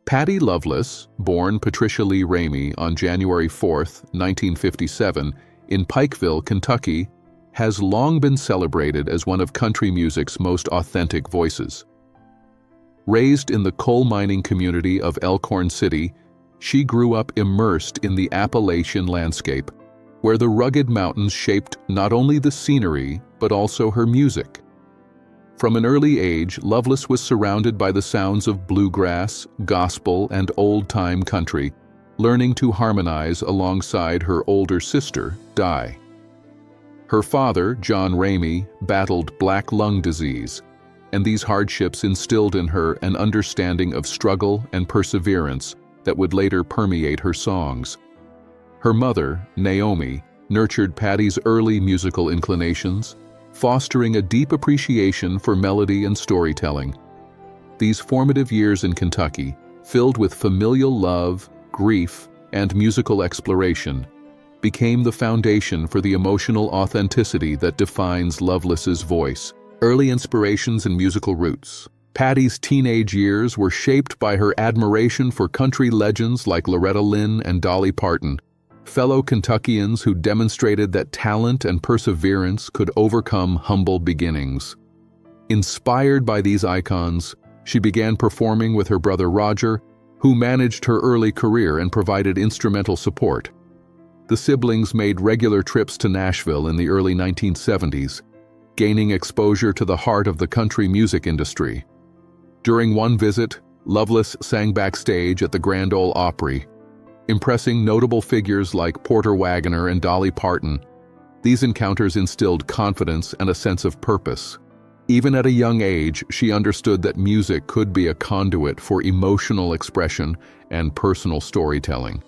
Patty Loveless, born Patricia Lee Ramey on January 4, 1957, in Pikeville, Kentucky, has long been celebrated as one of country music's most authentic voices. Raised in the coal mining community of Elkhorn City, she grew up immersed in the Appalachian landscape, where the rugged mountains shaped not only the scenery but also her music. From an early age, Loveless was surrounded by the sounds of bluegrass, gospel, and old-time country, learning to harmonize alongside her older sister, Di. Her father, John Ramey, battled black lung disease, and these hardships instilled in her an understanding of struggle and perseverance that would later permeate her songs. Her mother, Naomi, nurtured Patty's early musical inclinations, fostering a deep appreciation for melody and storytelling. These formative years in Kentucky, filled with familial love, grief, and musical exploration, became the foundation for the emotional authenticity that defines Loveless's voice. Early inspirations and musical roots. Patty's teenage years were shaped by her admiration for country legends like Loretta Lynn and Dolly Parton, fellow Kentuckians who demonstrated that talent and perseverance could overcome humble beginnings. Inspired by these icons, she began performing with her brother Roger, who managed her early career and provided instrumental support. The siblings made regular trips to Nashville in the early 1970s, gaining exposure to the heart of the country music industry. During one visit, Loveless sang backstage at the Grand Ole Opry, impressing notable figures like Porter Wagoner and Dolly Parton. These encounters instilled confidence and a sense of purpose. Even at a young age, she understood that music could be a conduit for emotional expression and personal storytelling.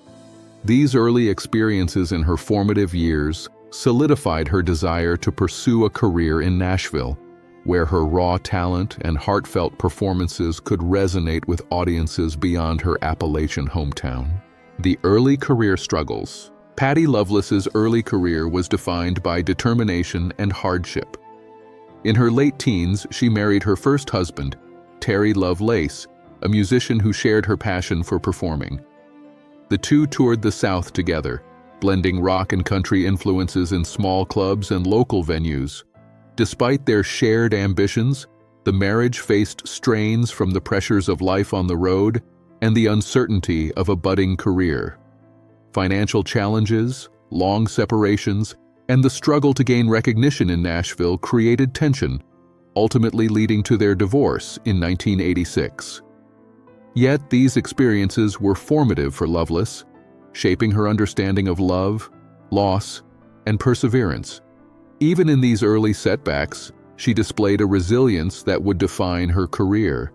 These early experiences in her formative years solidified her desire to pursue a career in Nashville, where her raw talent and heartfelt performances could resonate with audiences beyond her Appalachian hometown. The early career struggles. Patty Loveless's early career was defined by determination and hardship. In her late teens, she married her first husband, Patty Loveless, a musician who shared her passion for performing. The two toured the South together, blending rock and country influences in small clubs and local venues. Despite their shared ambitions, the marriage faced strains from the pressures of life on the road and the uncertainty of a budding career. Financial challenges, long separations, and the struggle to gain recognition in Nashville created tension, ultimately leading to their divorce in 1986. Yet these experiences were formative for Loveless, shaping her understanding of love, loss, and perseverance. Even in these early setbacks, she displayed a resilience that would define her career.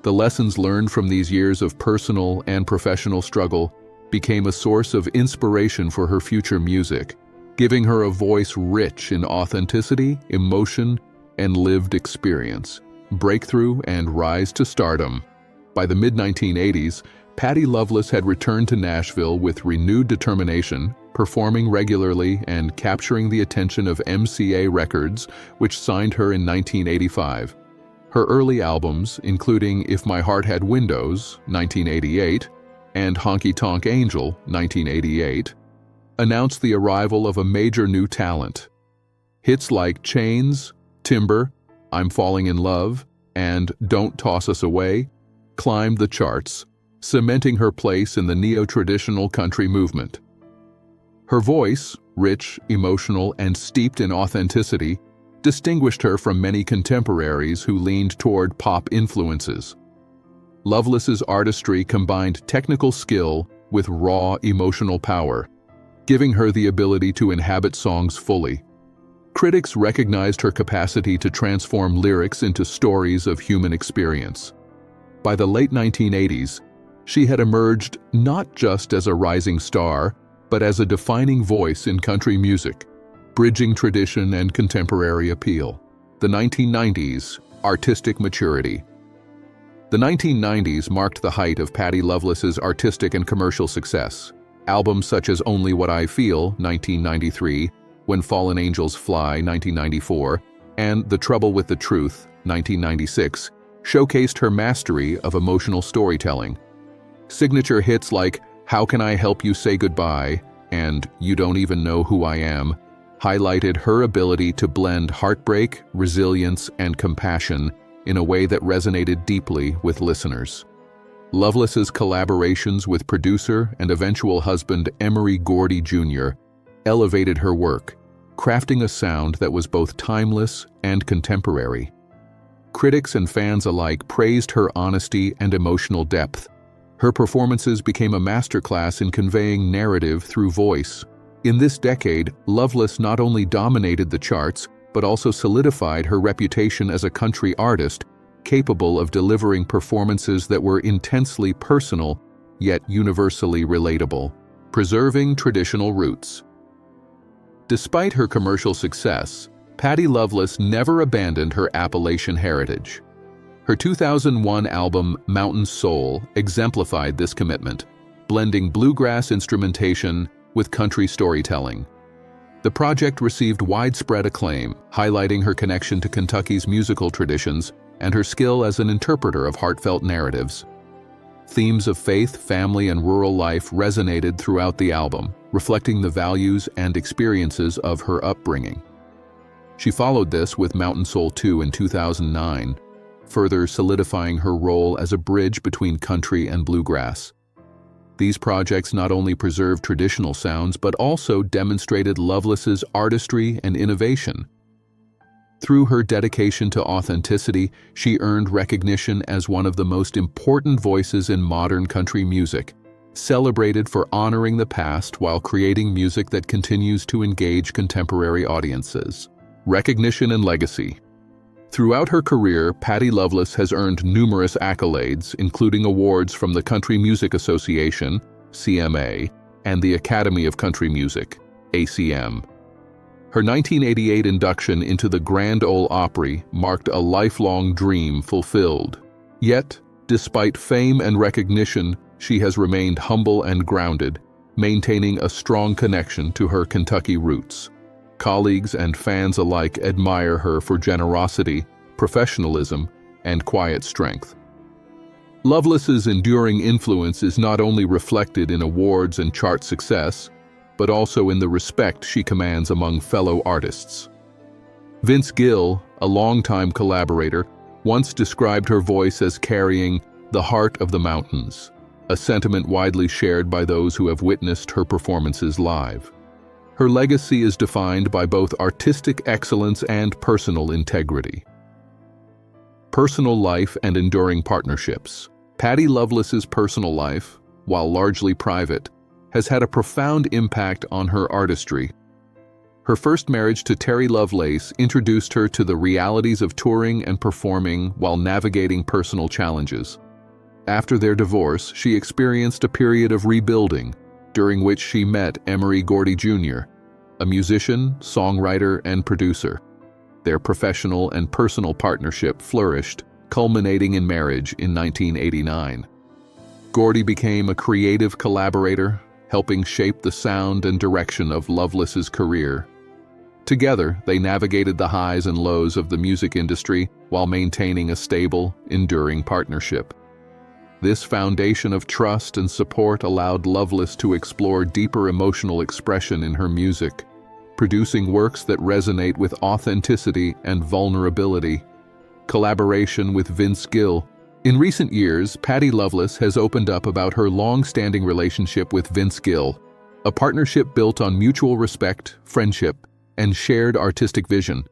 The lessons learned from these years of personal and professional struggle became a source of inspiration for her future music, giving her a voice rich in authenticity, emotion, and lived experience. Breakthrough and rise to stardom. By the mid-1980s, Patty Loveless had returned to Nashville with renewed determination, performing regularly and capturing the attention of MCA Records, which signed her in 1985. Her early albums, including If My Heart Had Windows, 1988, and Honky Tonk Angel, 1988, announced the arrival of a major new talent. Hits like Chains, Timber, I'm Falling in Love, and Don't Toss Us Away climbed the charts, cementing her place in the neo-traditional country movement. Her voice, rich, emotional, and steeped in authenticity, distinguished her from many contemporaries who leaned toward pop influences. Loveless's artistry combined technical skill with raw emotional power, giving her the ability to inhabit songs fully. Critics recognized her capacity to transform lyrics into stories of human experience. By the late 1980s, she had emerged not just as a rising star, but as a defining voice in country music, bridging tradition and contemporary appeal. The 1990s, artistic maturity. The 1990s marked the height of Patty Loveless's artistic and commercial success. Albums such as Only What I Feel, 1993, When Fallen Angels Fly, 1994, and The Trouble with the Truth, 1996, showcased her mastery of emotional storytelling. Signature hits like "How Can I Help You Say Goodbye" and "You Don't Even Know Who I Am" highlighted her ability to blend heartbreak, resilience, and compassion in a way that resonated deeply with listeners. Loveless's collaborations with producer and eventual husband Emory Gordy Jr. elevated her work, crafting a sound that was both timeless and contemporary. Critics and fans alike praised her honesty and emotional depth. Her performances became a masterclass in conveying narrative through voice. In this decade, Loveless not only dominated the charts, but also solidified her reputation as a country artist, capable of delivering performances that were intensely personal, yet universally relatable, preserving traditional roots. Despite her commercial success, Patty Loveless never abandoned her Appalachian heritage. Her 2001 album, Mountain Soul, exemplified this commitment, blending bluegrass instrumentation with country storytelling. The project received widespread acclaim, highlighting her connection to Kentucky's musical traditions and her skill as an interpreter of heartfelt narratives. Themes of faith, family, and rural life resonated throughout the album, reflecting the values and experiences of her upbringing. She followed this with Mountain Soul 2 in 2009, further solidifying her role as a bridge between country and bluegrass. These projects not only preserved traditional sounds but also demonstrated Loveless's artistry and innovation. Through her dedication to authenticity, she earned recognition as one of the most important voices in modern country music, celebrated for honoring the past while creating music that continues to engage contemporary audiences. Recognition and legacy. Throughout her career, Patty Loveless has earned numerous accolades, including awards from the Country Music Association, CMA, and the Academy of Country Music, ACM. Her 1988 induction into the Grand Ole Opry marked a lifelong dream fulfilled. Yet, despite fame and recognition, she has remained humble and grounded, maintaining a strong connection to her Kentucky roots. Colleagues and fans alike admire her for generosity, professionalism, and quiet strength. Loveless's enduring influence is not only reflected in awards and chart success, but also in the respect she commands among fellow artists. Vince Gill, a longtime collaborator, once described her voice as carrying the heart of the mountains, a sentiment widely shared by those who have witnessed her performances live. Her legacy is defined by both artistic excellence and personal integrity. Personal life and enduring partnerships. Patty Loveless's personal life, while largely private, has had a profound impact on her artistry. Her first marriage to Terry Lovelace introduced her to the realities of touring and performing while navigating personal challenges. After their divorce, she experienced a period of rebuilding, during which she met Emory Gordy Jr., a musician, songwriter, and producer. Their professional and personal partnership flourished, culminating in marriage in 1989. Gordy became a creative collaborator, helping shape the sound and direction of Loveless's career. Together, they navigated the highs and lows of the music industry while maintaining a stable, enduring partnership. This foundation of trust and support allowed Loveless to explore deeper emotional expression in her music, producing works that resonate with authenticity and vulnerability. Collaboration with Vince Gill. In recent years, Patty Loveless has opened up about her long-standing relationship with Vince Gill, a partnership built on mutual respect, friendship, and shared artistic vision.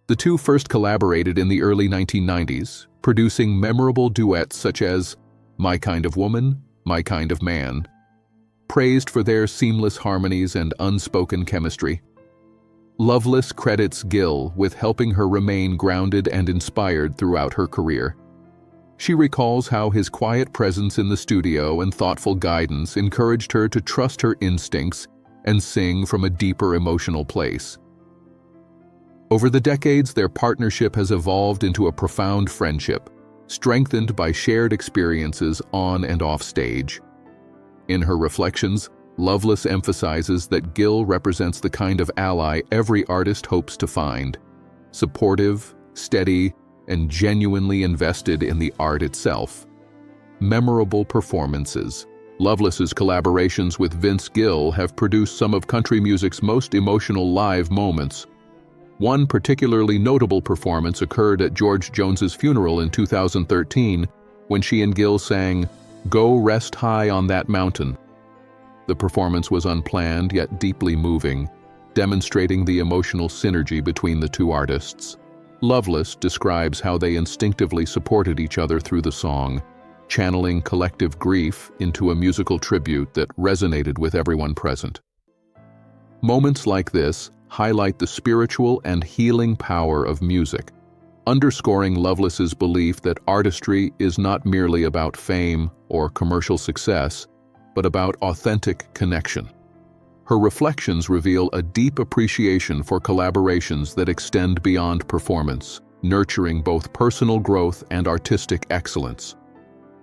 The two first collaborated in the early 1990s, producing memorable duets such as My Kind of Woman, My Kind of Man, praised for their seamless harmonies and unspoken chemistry. Loveless credits Gill with helping her remain grounded and inspired throughout her career. She recalls how his quiet presence in the studio and thoughtful guidance encouraged her to trust her instincts and sing from a deeper emotional place. Over the decades, their partnership has evolved into a profound friendship, strengthened by shared experiences on and off stage. In her reflections, Loveless emphasizes that Gill represents the kind of ally every artist hopes to find: supportive, steady, and genuinely invested in the art itself. memorable performances. Loveless's collaborations with Vince Gill have produced some of country music's most emotional live moments. One particularly notable performance occurred at George Jones's funeral in 2013 when she and Gill sang "Go Rest High on That Mountain." The performance was unplanned yet deeply moving, demonstrating the emotional synergy between the two artists. Loveless describes how they instinctively supported each other through the song, channeling collective grief into a musical tribute that resonated with everyone present. Moments like this highlight the spiritual and healing power of music, underscoring Loveless's belief that artistry is not merely about fame or commercial success, but about authentic connection. Her reflections reveal a deep appreciation for collaborations that extend beyond performance, nurturing both personal growth and artistic excellence.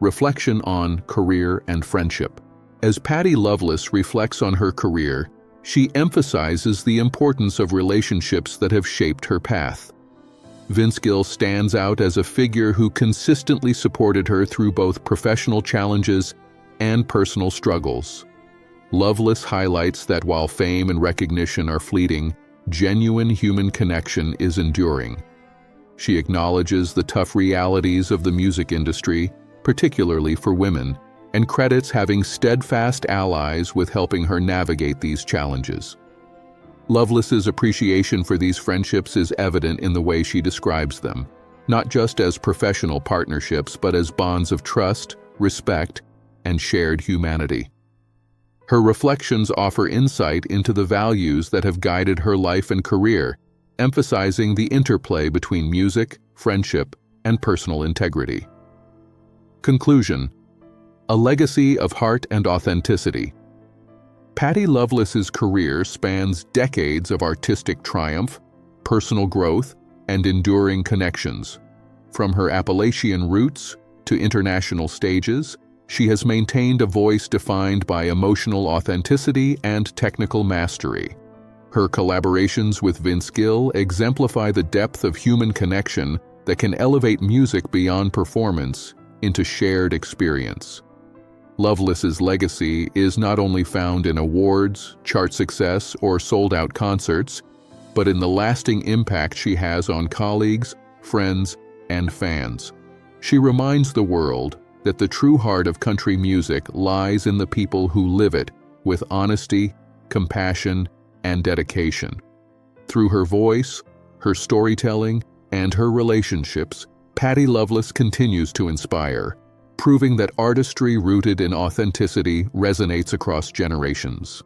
Reflection on career and friendship. As Patty Loveless reflects on her career, she emphasizes the importance of relationships that have shaped her path. Vince Gill stands out as a figure who consistently supported her through both professional challenges and personal struggles. Loveless highlights that while fame and recognition are fleeting, genuine human connection is enduring. She acknowledges the tough realities of the music industry, particularly for women, and credits having steadfast allies with helping her navigate these challenges. Loveless's appreciation for these friendships is evident in the way she describes them, not just as professional partnerships but as bonds of trust, respect, and shared humanity. Her reflections offer insight into the values that have guided her life and career, emphasizing the interplay between music, friendship, and personal integrity. Conclusion: a legacy of heart and authenticity. Patty Loveless's career spans decades of artistic triumph, personal growth, and enduring connections. From her Appalachian roots to international stages, she has maintained a voice defined by emotional authenticity and technical mastery. Her collaborations with Vince Gill exemplify the depth of human connection that can elevate music beyond performance into shared experience. Loveless's legacy is not only found in awards, chart success, or sold-out concerts, but in the lasting impact she has on colleagues, friends, and fans. She reminds the world that the true heart of country music lies in the people who live it with honesty, compassion, and dedication. Through her voice, her storytelling, and her relationships, Patty Loveless continues to inspire, proving that artistry rooted in authenticity resonates across generations.